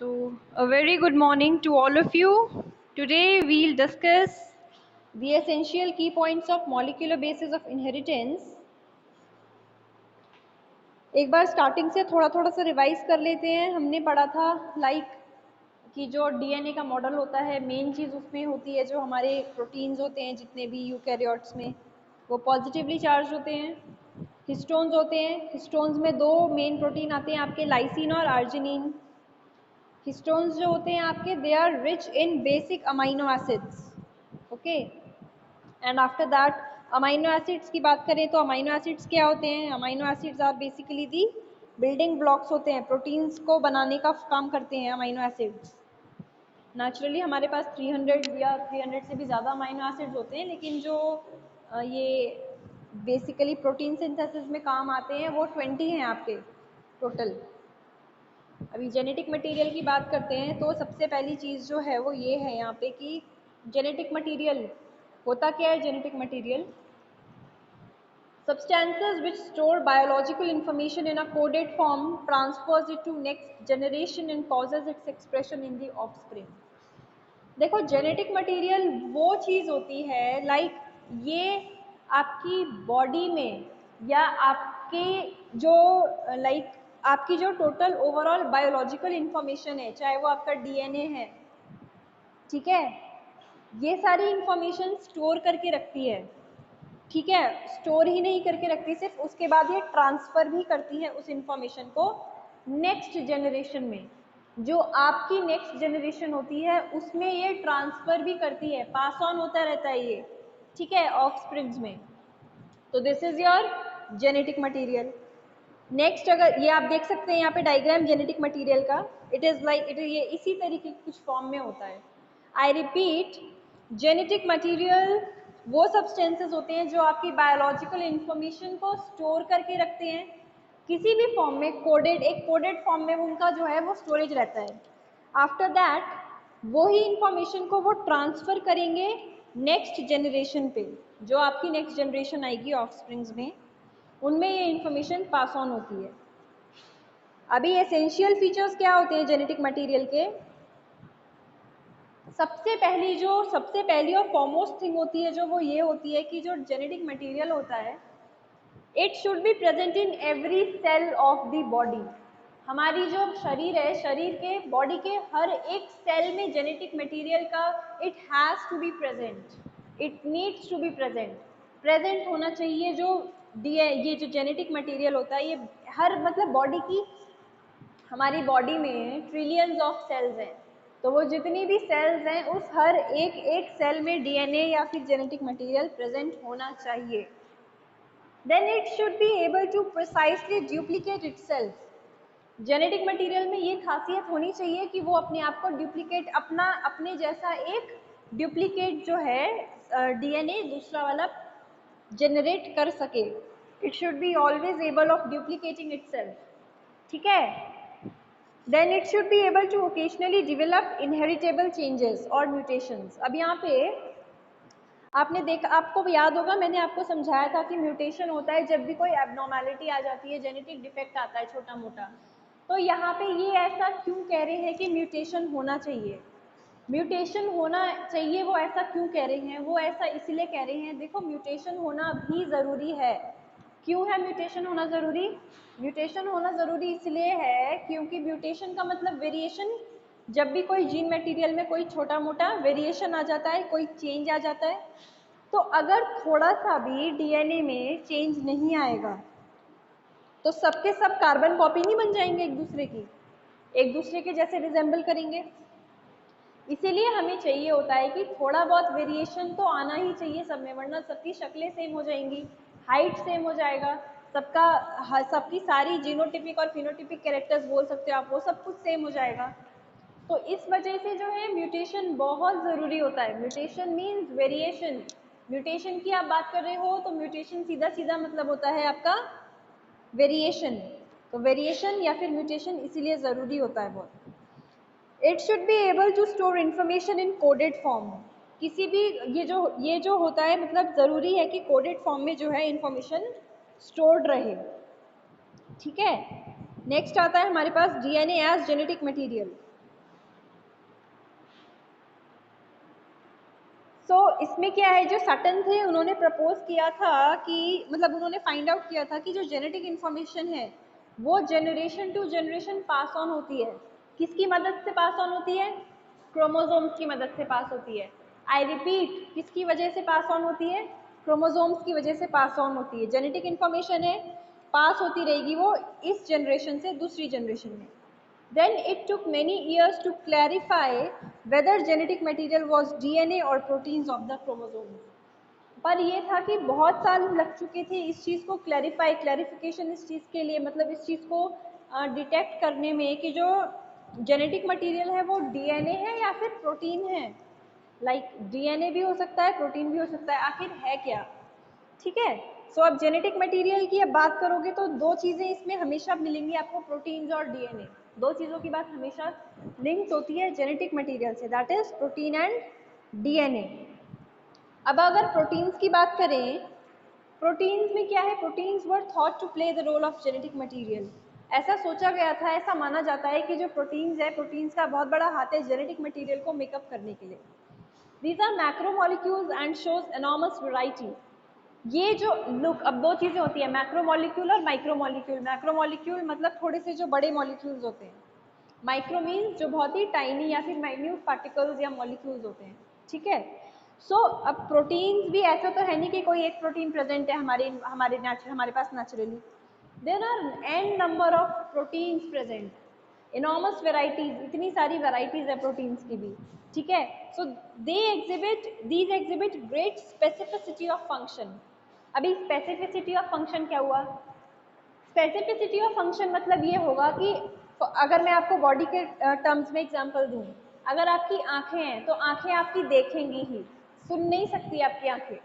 So, a very good morning to all of you. Today we'll discuss the essential key points of molecular basis of inheritance. एक बार starting से थोड़ा थोड़ा सा revise कर लेते हैं. हमने पढ़ा था कि जो डीएनए का मॉडल होता है, मेन चीज़ उसमें होती है जो हमारे प्रोटीन्स होते हैं जितने भी यूकैरियोट्स में, वो पॉजिटिवली चार्ज होते हैं. हिस्टोन्स होते हैं. हिस्टोन्स में दो मेन प्रोटीन आते हैं आपके, लाइसिन और आर्जिनिन. हिस्टोन्स जो होते हैं आपके, they are rich in basic amino acids. Okay, and after that amino acids की बात करें तो अमाइनो एसिड्स क्या होते हैं? Amino acids are basically the building blocks होते हैं, प्रोटीन्स को बनाने का काम करते हैं अमाइनो एसिड्स. नेचुरली हमारे पास 300 या 300 से भी ज़्यादा अमाइनो एसिड्स होते हैं, लेकिन जो ये बेसिकली प्रोटीन सिंथेसिस में काम आते हैं वो 20 हैं आपके टोटल. अभी जेनेटिक मटेरियल की बात करते हैं तो सबसे पहली चीज़ जो है वो ये है यहाँ पे कि जेनेटिक मटेरियल होता क्या है? Genetic material substances which store biological information in a coded form, transfers it to next generation and causes its expression in the offspring. देखो, जेनेटिक मटेरियल वो चीज़ होती है ये आपकी बॉडी में या आपके जो आपकी जो टोटल ओवरऑल बायोलॉजिकल इंफॉर्मेशन है, चाहे वो आपका डीएनए है, ठीक है, ये सारी इंफॉर्मेशन स्टोर करके रखती है. ठीक है, स्टोर ही नहीं करके रखती सिर्फ, उसके बाद ये ट्रांसफ़र भी करती है उस इंफॉर्मेशन को नेक्स्ट जनरेशन में. जो आपकी नेक्स्ट जनरेशन होती है उसमें ये ट्रांसफ़र भी करती है, पास ऑन होता रहता है ये. ठीक है, ऑफस्प्रिंग्स में. तो this is your genetic material. Next, अगर ये आप देख सकते हैं यहाँ पे डायग्राम जेनेटिक मटेरियल का, इट इज़ ये इसी तरीके के कुछ फॉर्म में होता है. आई रिपीट, जेनेटिक मटेरियल वो सब्सटेंसेस होते हैं जो आपकी बायोलॉजिकल इंफॉर्मेशन को स्टोर करके रखते हैं किसी भी फॉर्म में, एक कोडेड फॉर्म में उनका जो है वो स्टोरेज रहता है. आफ्टर दैट वही इंफॉर्मेशन को वो ट्रांसफ़र करेंगे नेक्स्ट जनरेशन पे. जो आपकी नेक्स्ट जनरेशन आएगी ऑफस्प्रिंग्स में, उनमें ये इंफॉर्मेशन पास ऑन होती है. अभी एसेंशियल फीचर्स क्या होते हैं जेनेटिक मटेरियल के? सबसे पहली और फॉरमोस्ट थिंग होती है जो वो ये होती है कि जो जेनेटिक मटेरियल होता है, it should be present in every cell of the body. हमारी जो शरीर है, शरीर के बॉडी के हर एक सेल में जेनेटिक मटेरियल का it has to be present, it needs to be present होना चाहिए. ये जो जेनेटिक मटेरियल होता है, ये हर बॉडी की, हमारी बॉडी में ट्रिलियंस ऑफ सेल्स हैं, तो वो जितनी भी सेल्स हैं उस हर एक सेल में डीएनए या फिर जेनेटिक मटेरियल प्रेजेंट होना चाहिए. Then it should be able to precisely duplicate itself. Genetic material में ये खासियत होनी चाहिए कि वो अपने आप को डुप्लीकेट, अपने जैसा एक डुप्लीकेट जो है डीएनए दूसरा वाला जनरेट कर सके. It should be always able of duplicating itself. ठीक है. Then it should be able to occasionally develop inheritable changes और म्यूटेशंस. अब यहाँ पे आपने देखा, आपको याद होगा मैंने आपको समझाया था कि म्यूटेशन होता है जब भी कोई एबनॉर्मेलिटी आ जाती है, जेनेटिक डिफेक्ट आता है छोटा मोटा. तो यहाँ पे ये ऐसा क्यों कह रहे हैं कि म्यूटेशन होना चाहिए? म्यूटेशन होना चाहिए वो ऐसा क्यों कह रहे हैं? वो ऐसा इसलिए कह रहे हैं, देखो म्यूटेशन होना भी ज़रूरी है. क्यों है म्यूटेशन होना ज़रूरी? म्यूटेशन होना ज़रूरी इसलिए है क्योंकि म्यूटेशन का मतलब वेरिएशन. जब भी कोई जीन मटेरियल में कोई छोटा मोटा वेरिएशन आ जाता है, कोई चेंज आ जाता है, तो अगर थोड़ा सा भी डीएनए में चेंज नहीं आएगा तो सबके सब कार्बन कॉपी नहीं बन जाएंगे एक दूसरे के जैसे रिजेंबल करेंगे. इसीलिए हमें चाहिए होता है कि थोड़ा बहुत वेरिएशन तो आना ही चाहिए सब में, वरना सबकी शक्लें सेम हो जाएंगी, हाइट सेम हो जाएगा, सबकी सारी जीनोटिपिक और फिनोटिपिक कैरेक्टर्स बोल सकते हो आप, वो सब कुछ सेम हो जाएगा. तो इस वजह से जो है म्यूटेशन बहुत ज़रूरी होता है. Mutation means variation. म्यूटेशन की आप बात कर रहे हो तो म्यूटेशन सीधा सीधा मतलब होता है आपका वेरिएशन. तो वेरिएशन या फिर म्यूटेशन इसीलिए ज़रूरी होता है बहुत. It should be able to store information in coded form. किसी भी ये जो होता है, मतलब ज़रूरी है कि कोडेड फॉर्म में जो है इंफॉर्मेशन स्टोर्ड रहे. ठीक है. नेक्स्ट आता है हमारे पास डीएनए एज जेनेटिक मटेरियल. इसमें क्या है, जो सटन थे उन्होंने प्रपोज किया था कि मतलब उन्होंने फाइंड आउट किया था कि जो जेनेटिक इन्फॉर्मेशन है वो generation to generation pass on होती है। किसकी मदद से पास ऑन होती है? क्रोमोसोम्स की मदद से पास होती है। आई रिपीट, किसकी वजह से पास ऑन होती है? क्रोमोसोम्स की वजह से पास ऑन होती है। जेनेटिक इन्फॉर्मेशन है, पास होती रहेगी वो इस जनरेशन से दूसरी जनरेशन में। Then it took many years to clarify whether genetic material was DNA or proteins of the chromosomes. पर ये था कि बहुत साल लग चुके थे इस चीज़ को क्लैरिफिकेशन इस चीज़ के लिए, मतलब इस चीज़ को डिटेक्ट करने में कि जो जेनेटिक मटेरियल है वो डीएनए है या फिर प्रोटीन है। लाइक डीएनए भी हो सकता है, प्रोटीन भी हो सकता है, आखिर है क्या? ठीक है। सो अब जेनेटिक मटेरियल की अब बात करोगे तो दो चीज़ें इसमें हमेशा मिलेंगी आपको, प्रोटीन्स और डीएनए। दो चीज़ों की बात हमेशा लिंक्ड होती है जेनेटिक मटेरियल से, that is protein and DNA. अब अगर प्रोटीन्स की बात करें, प्रोटीन्स में क्या है? Proteins were thought to play the role of genetic material. ऐसा सोचा गया था, ऐसा माना जाता है कि जो प्रोटीन्स है, प्रोटीन्स का बहुत बड़ा हाथ है जेनेटिक मटेरियल को मेकअप करने के लिए। These are macromolecules and shows enormous variety. ये जो लुक, अब दो चीज़ें होती है, मैक्रोमोलिक्यूल और माइक्रोमोलिक्यूल। मैक्रोमोलिक्यूल मतलब थोड़े से जो बड़े मॉलिक्यूल्स होते हैं, माइक्रो मीन्स जो बहुत ही टाइनी या फिर माइन्यूट पार्टिकल्स या मॉलिक्यूल्स होते हैं। ठीक है। अब प्रोटीन्स भी ऐसा तो है नहीं कि कोई एक प्रोटीन प्रेजेंट है हमारे पास naturally. There are an number of proteins present, enormous varieties, इतनी सारी वेराइटीज है प्रोटीन्स की भी। ठीक है। So these exhibit great specificity of function. अभी स्पेसिफिसिटी ऑफ फंक्शन क्या हुआ? स्पेसिफिसिटी ऑफ फंक्शन मतलब ये होगा कि अगर मैं आपको बॉडी के टर्म्स में एग्जांपल दूं, अगर आपकी आंखें हैं तो आंखें आपकी देखेंगी ही, सुन नहीं सकती आपकी आंखें।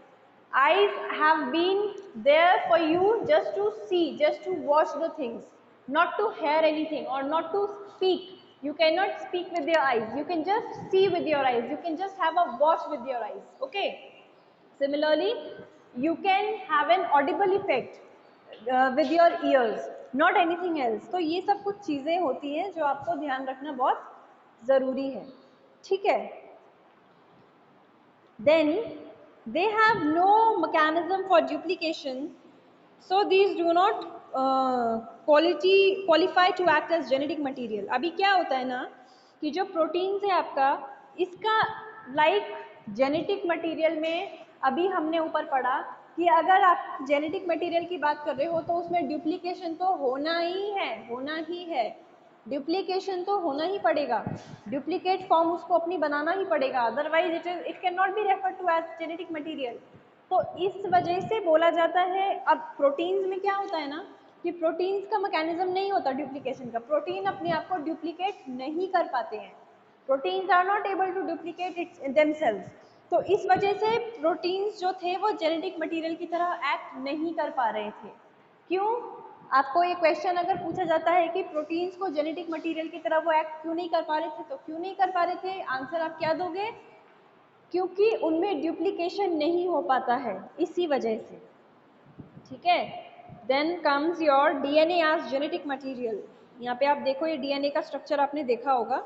eyes have been there for you just to see, just to watch the things, not to hear anything or not to speak. You cannot speak with your eyes, you can just see with your eyes, you can just have a watch with your eyes. Okay. Similarly, you can have an audible effect with your ears, not anything else. तो ये सब कुछ चीज़ें होती हैं जो आपको ध्यान रखना बहुत ज़रूरी है। ठीक है। Then they have no mechanism for duplication, so these do not qualify to act as genetic material. अभी क्या होता है ना कि जो प्रोटीन्स है आपका, इसका लाइक जेनेटिक मटेरियल में अभी हमने ऊपर पढ़ा कि अगर आप जेनेटिक मटेरियल की बात कर रहे हो तो उसमें डुप्लीकेशन तो होना ही है। डुप्लीकेशन तो होना ही पड़ेगा, डुप्लीकेट फॉर्म उसको अपनी बनाना ही पड़ेगा, otherwise it cannot be refer to as genetic material. तो इस वजह से बोला जाता है। अब प्रोटीन्स में क्या होता है ना कि प्रोटीन्स का मैकेनिज्म नहीं होता डुप्लीकेशन का, प्रोटीन अपने आप को डुप्लीकेट नहीं कर पाते हैं, proteins are not able to duplicate its themselves. तो इस वजह से प्रोटीन्स जो थे वो जेनेटिक मटेरियल की तरह एक्ट नहीं कर पा रहे थे। क्यों? आपको ये क्वेश्चन अगर पूछा जाता है कि प्रोटीन्स को जेनेटिक मटेरियल की तरह वो एक्ट क्यों नहीं कर पा रहे थे, तो क्यों नहीं कर पा रहे थे, आंसर आप क्या दोगे? क्योंकि उनमें डुप्लीकेशन नहीं हो पाता है, इसी वजह से। ठीक है। Then comes your DNA as genetic material. यहाँ पे आप देखो, ये डीएनए का स्ट्रक्चर आपने देखा होगा।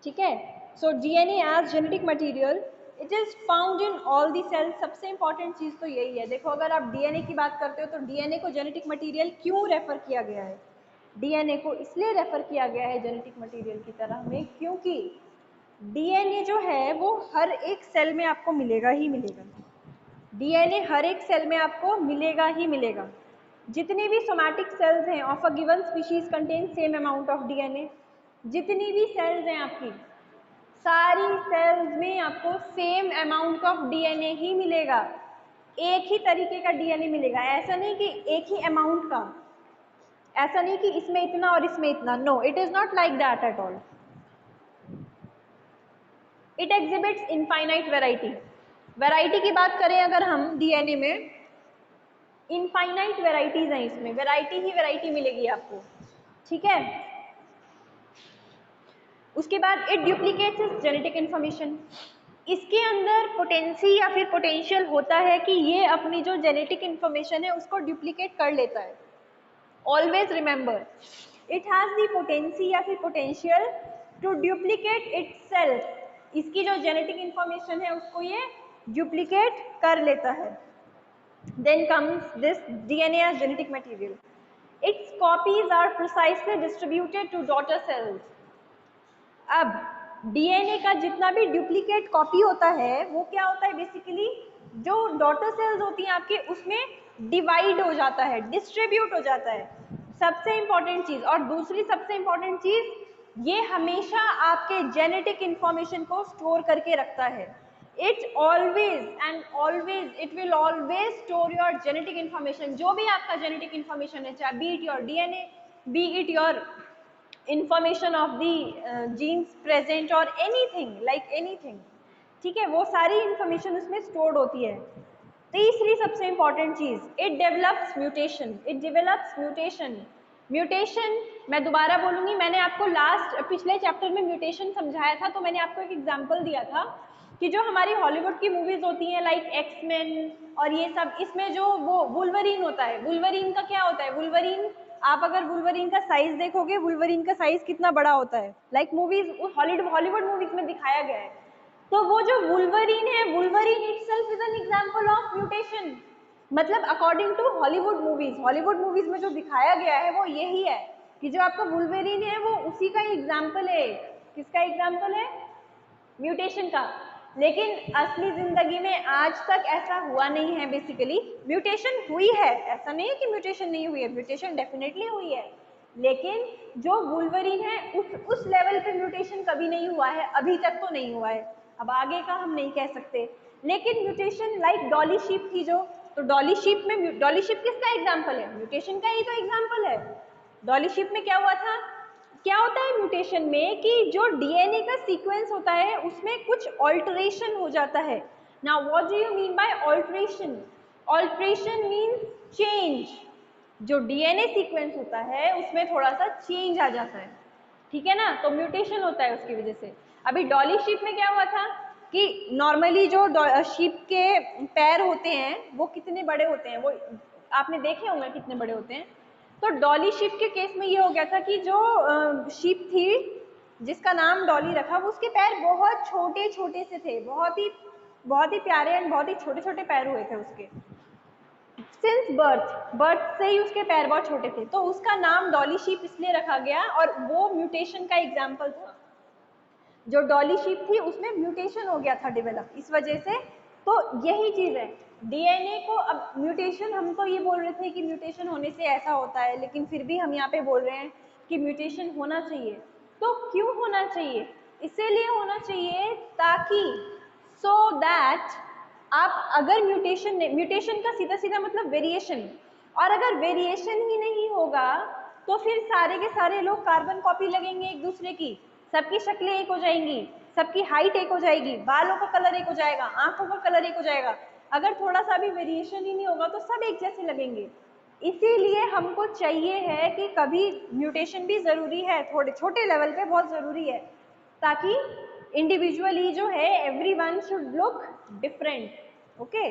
ठीक है। So DNA as genetic material, it is found in all the cells. सबसे इंपॉर्टेंट चीज़ तो यही है। देखो, अगर आप डीएनए की बात करते हो तो डीएनए को जेनेटिक मटेरियल क्यों रेफर किया गया है? डीएनए को इसलिए रेफर किया गया है जेनेटिक मटेरियल की तरह में क्योंकि डीएनए जो है वो हर एक सेल में आपको मिलेगा ही मिलेगा। डीएनए हर एक सेल में आपको मिलेगा ही मिलेगा। जितनी भी सोमैटिक सेल्स हैं of a given species contain same amount of DNA. जितनी भी सेल्स हैं आपकी, सारी सेल्स में आपको सेम अमाउंट ऑफ डीएनए ही मिलेगा, एक ही तरीके का डीएनए मिलेगा। ऐसा नहीं कि एक ही अमाउंट का, ऐसा नहीं कि इसमें इतना और इसमें इतना, no, it is not like that at all. It exhibits infinite variety. Variety की बात करें अगर हम डीएनए में, इनफाइनाइट वेराइटीज हैं, इसमें वेराइटी ही वेराइटी मिलेगी आपको। ठीक है। उसके बाद it duplicates it's genetic information. इसके अंदर पोटेंसी या फिर पोटेंशियल होता है कि ये अपनी जो जेनेटिक इन्फॉर्मेशन है उसको डुप्लीकेट कर लेता है। Always remember, it has the potency या फिर पोटेंशियल टू डुप्लीकेट इट्सेल्फ। इसकी जो जेनेटिक इन्फॉर्मेशन है उसको ये डुप्लीकेट कर लेता है। Then comes this DNA as genetic material. Its copies are precisely distributed to daughter cells. अब डीएनए का जितना भी डुप्लीकेट कॉपी होता है वो क्या होता है, बेसिकली जो डॉटर सेल्स होती हैं आपके उसमें डिवाइड हो जाता है, डिस्ट्रीब्यूट हो जाता है। सबसे इंपॉर्टेंट चीज, और दूसरी सबसे इंपॉर्टेंट चीज, ये हमेशा आपके जेनेटिक इंफॉर्मेशन को स्टोर करके रखता है। It's always and always, it will always store your genetic information. जो भी आपका जेनेटिक इंफॉर्मेशन है, चाहे B it your DNA, B it your information of the genes present or anything like anything, ठीक है, वो सारी इंफॉर्मेशन उसमें स्टोर्ड होती है। तीसरी सबसे इंपॉर्टेंट चीज, it develops mutation. It develops mutation. Mutation मैं दोबारा बोलूंगी, मैंने आपको पिछले चैप्टर में म्यूटेशन समझाया था, तो मैंने आपको एक एग्जांपल दिया था कि जो हमारी हॉलीवुड की मूवीज होती हैं लाइक एक्समैन और ये सब, इसमें जो वो वुल्वरीन होता है, वुल्वरीन का क्या होता है, वुल्वरीन, आप अगर वुल्वरीन का साइज देखोगे, वुल्वरीन का साइज कितना बड़ा होता है, लाइक मूवीज हॉलीवुड मूवीज में दिखाया गया है। तो वो जो वुल्वरीन है, Wolverine itself is an example of mutation. मतलब अकॉर्डिंग टू हॉलीवुड मूवीज में जो दिखाया गया है वो यही है कि जो आपका वुल्वरीन है वो उसी का एग्जांपल है। किसका एग्जांपल है? म्यूटेशन का। लेकिन असली जिंदगी में आज तक ऐसा हुआ नहीं है। बेसिकली म्यूटेशन हुई है, ऐसा नहीं है कि म्यूटेशन नहीं हुई है, म्यूटेशन डेफिनेटली हुई है, लेकिन जो वुल्वरीन है उस लेवल पे म्यूटेशन कभी नहीं हुआ है, अभी तक तो नहीं हुआ है। अब आगे का हम नहीं कह सकते, लेकिन म्यूटेशन लाइक डॉली शीप थी जो, तो डॉली शीप किसका एग्जाम्पल है? म्यूटेशन का ही तो एग्जाम्पल है। डॉली शीप में क्या हुआ था? क्या होता है म्यूटेशन में कि जो डीएनए का सीक्वेंस होता है उसमें कुछ ऑल्टरेशन हो जाता है। Now what do you mean by alteration? Alteration means change. जो डीएनए सीक्वेंस होता है उसमें थोड़ा सा चेंज आ जाता है, ठीक है ना, तो म्यूटेशन होता है उसकी वजह से। अभी डॉली शीप में क्या हुआ था कि नॉर्मली जो शीप के पैर होते हैं वो कितने बड़े होते हैं, वो आपने देखे होंगे कितने बड़े होते हैं। तो डॉली शीप के केस में ये हो गया था कि जो शीप थी जिसका नाम डॉली रखा, वो उसके पैर बहुत छोटे छोटे से थे, बहुत ही प्यारे एंड बहुत ही छोटे छोटे पैर हुए थे उसके। सिंस बर्थ से ही उसके पैर बहुत छोटे थे, तो उसका नाम डॉली शीप इसलिए रखा गया, और वो म्यूटेशन का एग्जाम्पल था। जो डॉली शीप थी उसमें म्यूटेशन हो गया था डेवलप, इस वजह से। तो यही चीज है डीएनए को। अब म्यूटेशन, हम तो ये बोल रहे थे कि म्यूटेशन होने से ऐसा होता है, लेकिन फिर भी हम यहाँ पे बोल रहे हैं कि म्यूटेशन होना चाहिए। तो क्यों होना चाहिए? इसीलिए होना चाहिए ताकि सो दैट आप अगर म्यूटेशन का सीधा सीधा मतलब वेरिएशन, और अगर वेरिएशन ही नहीं होगा तो फिर सारे के सारे लोग कार्बन कॉपी लगेंगे एक दूसरे की, सबकी शक्लें एक हो जाएंगी, सबकी हाइट एक हो जाएगी, बालों का कलर एक हो जाएगा, आंखों का कलर एक हो जाएगा। अगर थोड़ा सा भी वेरिएशन ही नहीं होगा तो सब एक जैसे लगेंगे। इसीलिए हमको चाहिए है कि कभी म्यूटेशन भी जरूरी है, थोड़े छोटे लेवल पे बहुत जरूरी है, ताकि इंडिविजुअली जो है everyone should look different. Okay,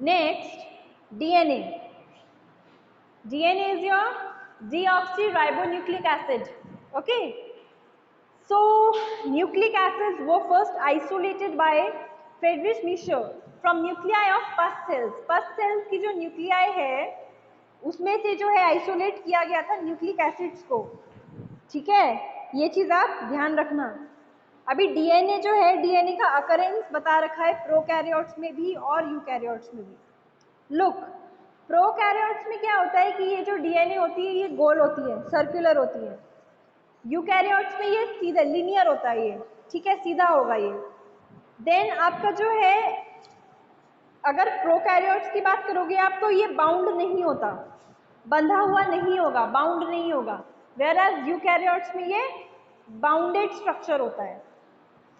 next DNA. DNA is your deoxyribonucleic acid. Okay. So nucleic acids were first isolated by Friedrich Miescher from nuclei of pus cells. Pus cells की जो nuclei है उसमें से जो है isolate किया गया था न्यूक्लिक एसिड्स को, ठीक है, ये चीज आप ध्यान रखना। अभी डीएनए जो है, डीएनए का अकरेंस बता रखा है प्रोकैरियोट्स में भी और यूकैरियोट्स में भी। लुक, प्रोकैरियोट्स में क्या होता है कि ये जो डीएनए होती है ये गोल होती है, सर्कुलर होती है। यूकैरियोट्स में ये सीधा लिनियर होता है, ये ठीक है, सीधा होगा ये। देन आपका जो है, अगर प्रोकैरियोट्स की बात करोगे आप तो ये बाउंड नहीं होता, बंधा हुआ नहीं होगा, बाउंड नहीं होगा, वेयरएज यूकैरियोट्स में ये बाउंडेड स्ट्रक्चर होता है।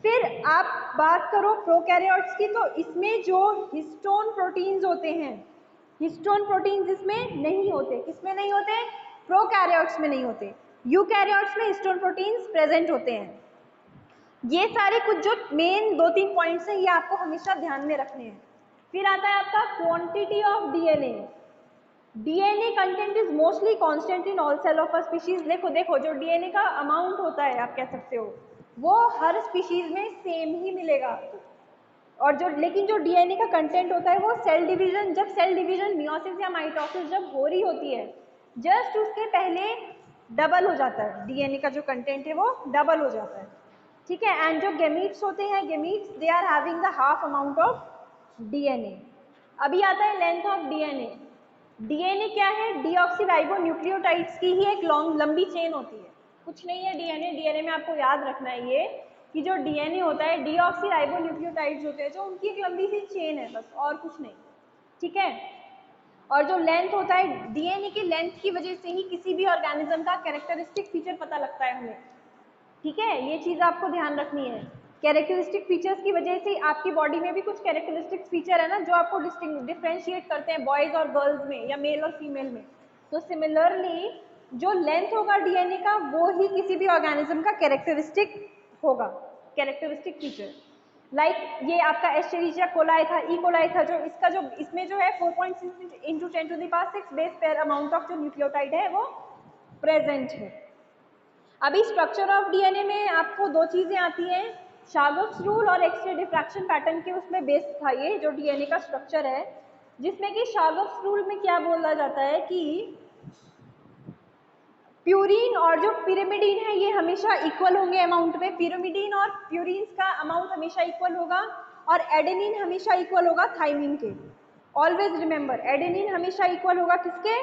फिर आप बात करो प्रोकैरियोट्स की, तो इसमें जो हिस्टोन प्रोटीन्स होते हैं, हिस्टोन प्रोटीन्स इसमें नहीं होते। किसमें नहीं होते? प्रोकैरियोट्स में नहीं होते। यूकैरियोट्स में हिस्टोन प्रोटीन्स प्रेजेंट होते हैं। ये सारे कुछ जो मेन 2-3 पॉइंट्स हैं ये आपको हमेशा ध्यान में रखने हैं। फिर आता है आपका quantity of DNA. DNA content is mostly constant in all cell of a species. देखो जो डीएनए का अमाउंट होता है, आप कह सकते हो, वो हर स्पीशीज में सेम ही मिलेगा आपको। और जो लेकिन जो डीएनए का कंटेंट होता है वो सेल डिवीजन, जब सेल डिवीजन मियोसिस या माइटोसिस जब हो रही होती है, जस्ट उसके पहले डबल हो जाता है, डीएनए का जो कंटेंट है वो डबल हो जाता है, ठीक है। एंड जो गेमीट्स होते हैं, gametes they are having the half amount of DNA. अभी आता है लेंथ ऑफ डीएनए। डीएनए क्या है? डीऑक्सीराइबो न्यूक्लियोटाइड्स की ही एक लंबी चेन होती है, कुछ नहीं है डीएनए। डीएनए में आपको याद रखना है ये कि जो डीएनए होता है डीऑक्सीराइबो न्यूक्लियोटाइड्स होते हैं जो उनकी एक लंबी सी चेन है, बस और कुछ नहीं, ठीक है। और जो लेंथ होता है, डीएनए की लेंथ की वजह से ही किसी भी ऑर्गेनिज्म का कैरेक्टरिस्टिक फीचर पता लगता है हमें, ठीक है। ये चीज़ आपको ध्यान रखनी है। कैरेक्टरिस्टिक फीचर्स की वजह से आपकी बॉडी में भी कुछ कैरेक्टरिस्टिक फीचर है ना जो आपको डिफ्रेंशिएट करते हैं बॉयज़ और गर्ल्स में या मेल और फीमेल में। तो सिमिलरली जो लेंथ होगा डीएनए का वो ही किसी भी ऑर्गेनिज्म का कैरेक्टरिस्टिक होगा, कैरेक्टरिस्टिक फीचर। लाइक ये आपका एस्चेरिचिया कोलाई था, ई कोलाई था, जो इसका जो इसमें जो है 4.6 into 10⁶ base pair amount of जो न्यूक्लियोटाइड है वो प्रेजेंट है। अभी स्ट्रक्चर ऑफ डीएनए में आपको दो चीजें आती हैं, शार्गफ्स रूल और एक्स-रे डिफ्रैक्शन पैटर्न के उसमें बेस था ये जो डीएनए का स्ट्रक्चर है, जिसमें कि शार्गफ्स रूल में क्या बोला जाता है कि प्यूरिन और जो पिरिमिडीन है ये हमेशा इक्वल होंगे अमाउंट में, पिरिमिडीन और प्यूरिन का अमाउंट हमेशा इक्वल होगा, और एडेनिन हमेशा इक्वल होगा थाइमिन के। ऑलवेज रिमेंबर, एडेनिन हमेशा इक्वल होगा किसके?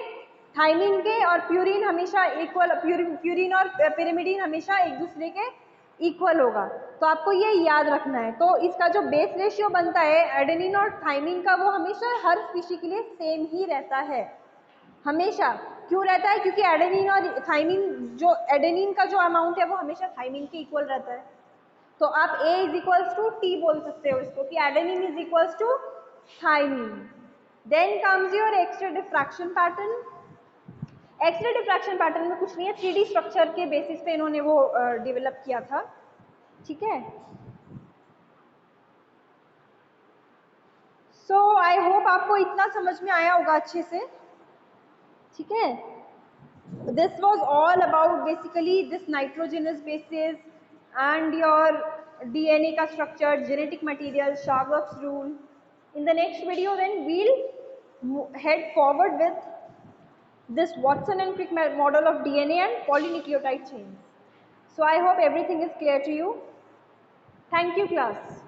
थाइमिन के, और प्यूरिन हमेशा इक्वल, प्यूरिन और पिरिमिडीन हमेशा एक दूसरे के इक्वल होगा। तो आपको ये याद रखना है। तो इसका जो बेस रेशियो बनता है एडेनिन और थाइमिन का वो हमेशा हर स्पीशी के लिए सेम ही रहता है, हमेशा। क्यों रहता है? क्योंकि एडेनिन और थाइमिन, जो एडेनिन का जो अमाउंट है वो हमेशा थाइमिन के इक्वल रहता है। तो आप A is equals to T बोल सकते हो इसको कि adenine is equals to thymine. Then comes your X ray diffraction pattern. X ray diffraction pattern में कुछ नहीं है, 3D स्ट्रक्चर के बेसिस पे इन्होंने वो डेवलप किया था, ठीक है। सो आई होप आपको इतना समझ में आया होगा अच्छे से, ठीक है। This was all about basically this nitrogenous bases and your DNA का structure, genetic material, Chargaff's rule. In the next video then we'll head forward with this Watson and Crick model of DNA and polynucleotide chains. So I hope everything is clear to you. Thank you class.